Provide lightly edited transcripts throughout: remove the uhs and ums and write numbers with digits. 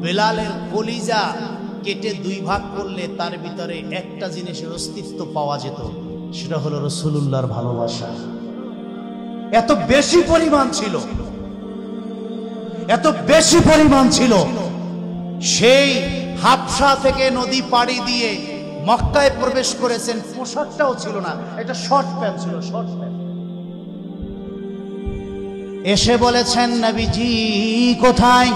বেলালের কলিজা কেটে দুই ভাগ করলে তার ভিতরে একটা জিনিসের অস্তিত্ব পাওয়া যেত, সেটা হলো রাসূলুল্লাহর ভালোবাসা। এত বেশি পরিমাণ ছিল, এত বেশি পরিমাণ ছিল। সেই হাবশা থেকে নদী পাড়ি দিয়ে মক্কায় প্রবেশ করেছেন, পোশাকটাও ছিল না, একটা শর্ট প্যান্ট ছিল, শর্ট প্যান্ট। এসে বলেছেন, নবীজি কোথায়?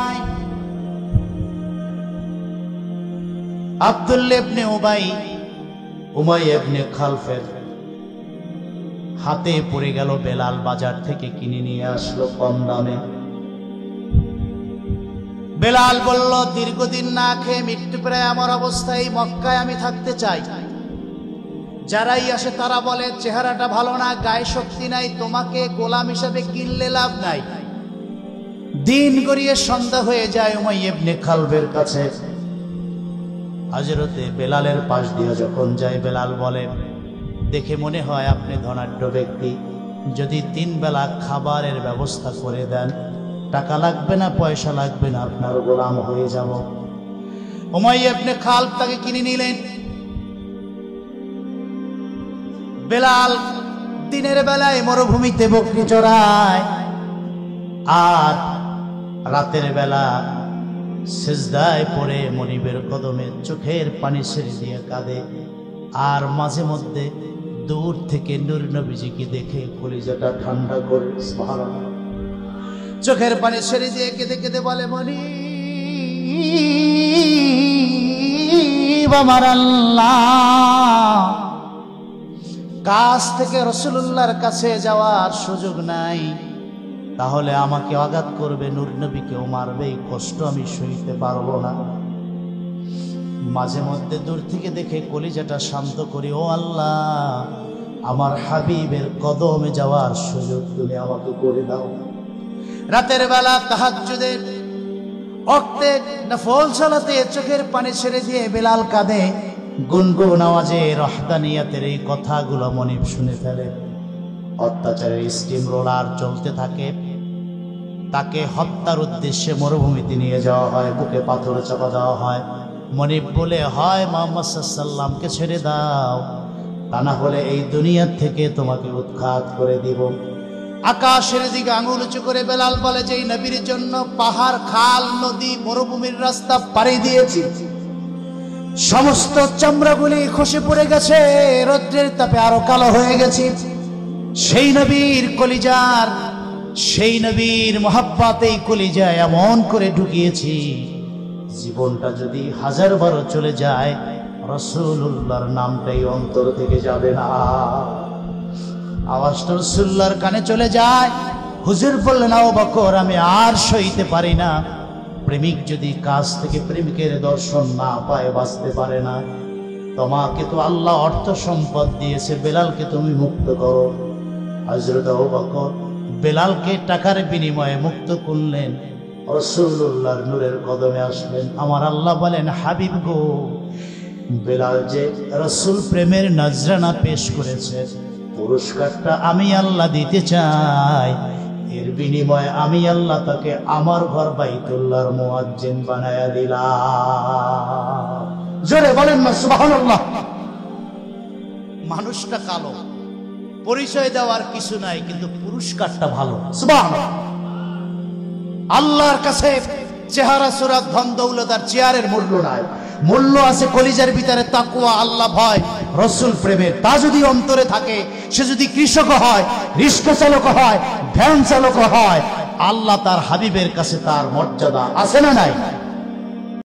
আব্দুল্লাহ ইবনে উমাইয়া ইবনে খালফের হাতে পড়ে গেল। বেলাল বাজার থেকে কিনে নিয়ে আসলো কম দামে। বেলাল বলল, দীর্ঘদিন না খেয়ে মৃত্যুপ্রায় আমার অবস্থায় মক্কায় আমি থাকতে চাই। যারাই আসে তারা বলে চেহারাটা ভালো না, গায়ে শক্তি নাই, তোমাকে গোলাম হিসাবে কিনলে লাভ নাই। দিন গড়িয়ে সন্ধ্যা হয়ে যায়। উমাইয়া ইবনে খালফের কাছে হযরতে বেলালের পাশ দিয়ে যখন যায়, বেলাল বলে, দেখে মনে হয় আপনি ধনাঢ্য ব্যক্তি, যদি 3 বেলা খাবারের ব্যবস্থা করে দেন, টাকা লাগবে না, পয়সা লাগবে না, আপনার গোলাম হয়ে যাব। উমাইয়া ইবনে খালফ তাকে কিনে নিলেন। বেলাল দিনের বেলায় মরুভূমিতে বকরি চড়ায়, আর রাতের বেলা সিজদায় পড়ে মনিবের কদমে চোখের পানি ছেড়ে দিয়ে কাঁদে। আর মাঝে মধ্যে দূর থেকে নূর নবীজিকে দেখে কলিজাটা ঠান্ডা করে সুবহানাল্লাহ চোখের পানি ছেড়ে দিয়ে কেঁদে কেঁদে বলে, মনিব আমার আল্লাহ, কাছ থেকে রাসূলুল্লাহর কাছে যাওয়ার সুযোগ নাই, তাহলে আমাকে আঘাত করবে, নূর নবীকেও মারবে, এই কষ্ট আমি সইতে পারবো না। মাঝে মধ্যে দূর থেকে দেখে কলিজাটা শান্ত করি, ও আল্লাহ, আমার হাবিবের কদমে যাওয়ার সুযোগ তুমি আমাকে করে দাও। রাতের বেলা তাহাজ্জুদের ওয়াক্তে নফল সালাতে চোখের পানি ছেড়ে দিয়ে বেলাল কাঁদে। গুনগুন আওয়াজে রহদানিয়াতের এই কথাগুলো মনিব শুনে ফেলে। অত্যাচারের স্টিম রোলার চলতে থাকে। তাকে হত্যার উদ্দেশ্যে মরুভূমিতে নিয়ে যাওয়া হয়, বুকে পাথর চাপা দেওয়া হয়। মনিব বলে, হয় মুহাম্মদ সাল্লাল্লাহু আলাইহি ওয়াসাল্লামকে ছেড়ে দাও, তা না হলে এই দুনিয়া থেকে তোমাকে উৎখাত করে দিব। আকাশের দিকে আঙুল উঁচু করে বেলাল বলে, যে এই নবীর জন্য পাহাড়, খাল, নদী, মরুভূমির রাস্তা পাড়ি দিয়েছি, সমস্ত চামড়াগুলি খসে পড়ে গেছে, রৌদ্রের তাপে আরো কালো হয়ে গেছে। সেই নবীর কলিজার, সেই নবীর মহাব্বতে এই কলিজায় এমন করে ঢুকিয়েছি, জীবনটা যদি 1000 বার চলে যায়, রাসূলুল্লাহর নামটাই অন্তর থেকে যাবে না। আওয়াজটা রাসূলুল্লাহর কানে চলে যায়। হুজুর বললেন, আবু বকর, আমি আর সইতে পারি না। প্রেমিক যদি কাছ থেকে প্রেমিকের দর্শন না পায়, বাঁচতে পারে না। তোমাকে তো আল্লাহ অর্থ সম্পদ দিয়েছে, বেলালকে তুমি মুক্ত করো। হযরত আবু বকর বেলালকে টাকার বিনিময়ে মুক্ত করলেন, রাসূলুল্লাহর নূরের কদমে আসলেন। আমার আল্লাহ বলেন, হাবিব গো, বেলাল যে রাসূল প্রেমের নজরানা পেশ করেছে, পুরস্কারটা আমি আল্লাহ দিতে চাই। এর বিনিময়ে আমি আল্লাহ তাকে আমার ঘর বাইতুল্লাহর মুয়াজ্জিন বানায়া দিলাম। জোরে বলেন না সুবহানাল্লাহ। মানুষটা কালো, পরিচয় দেওয়ার কিছু নাই, কিন্তু পুরস্কারটা ভালো। সুবহানাল্লাহ। আল্লাহর কাছে চেহারা, সুরাত, ধন দৌলত আর চেয়ারের মূল্য নাই, মূল্য আছে কলিজার ভিতরে তাকওয়া, আল্লাহ ভয়, রাসূল প্রেমের। তা যদি অন্তরে থাকে, সে যদি কৃষক হয়, রিক্সা চালক হয়, ভ্যান চালক হয়, আল্লাহ তার হাবিবের কাছে তার মর্যাদা আছে না নাই?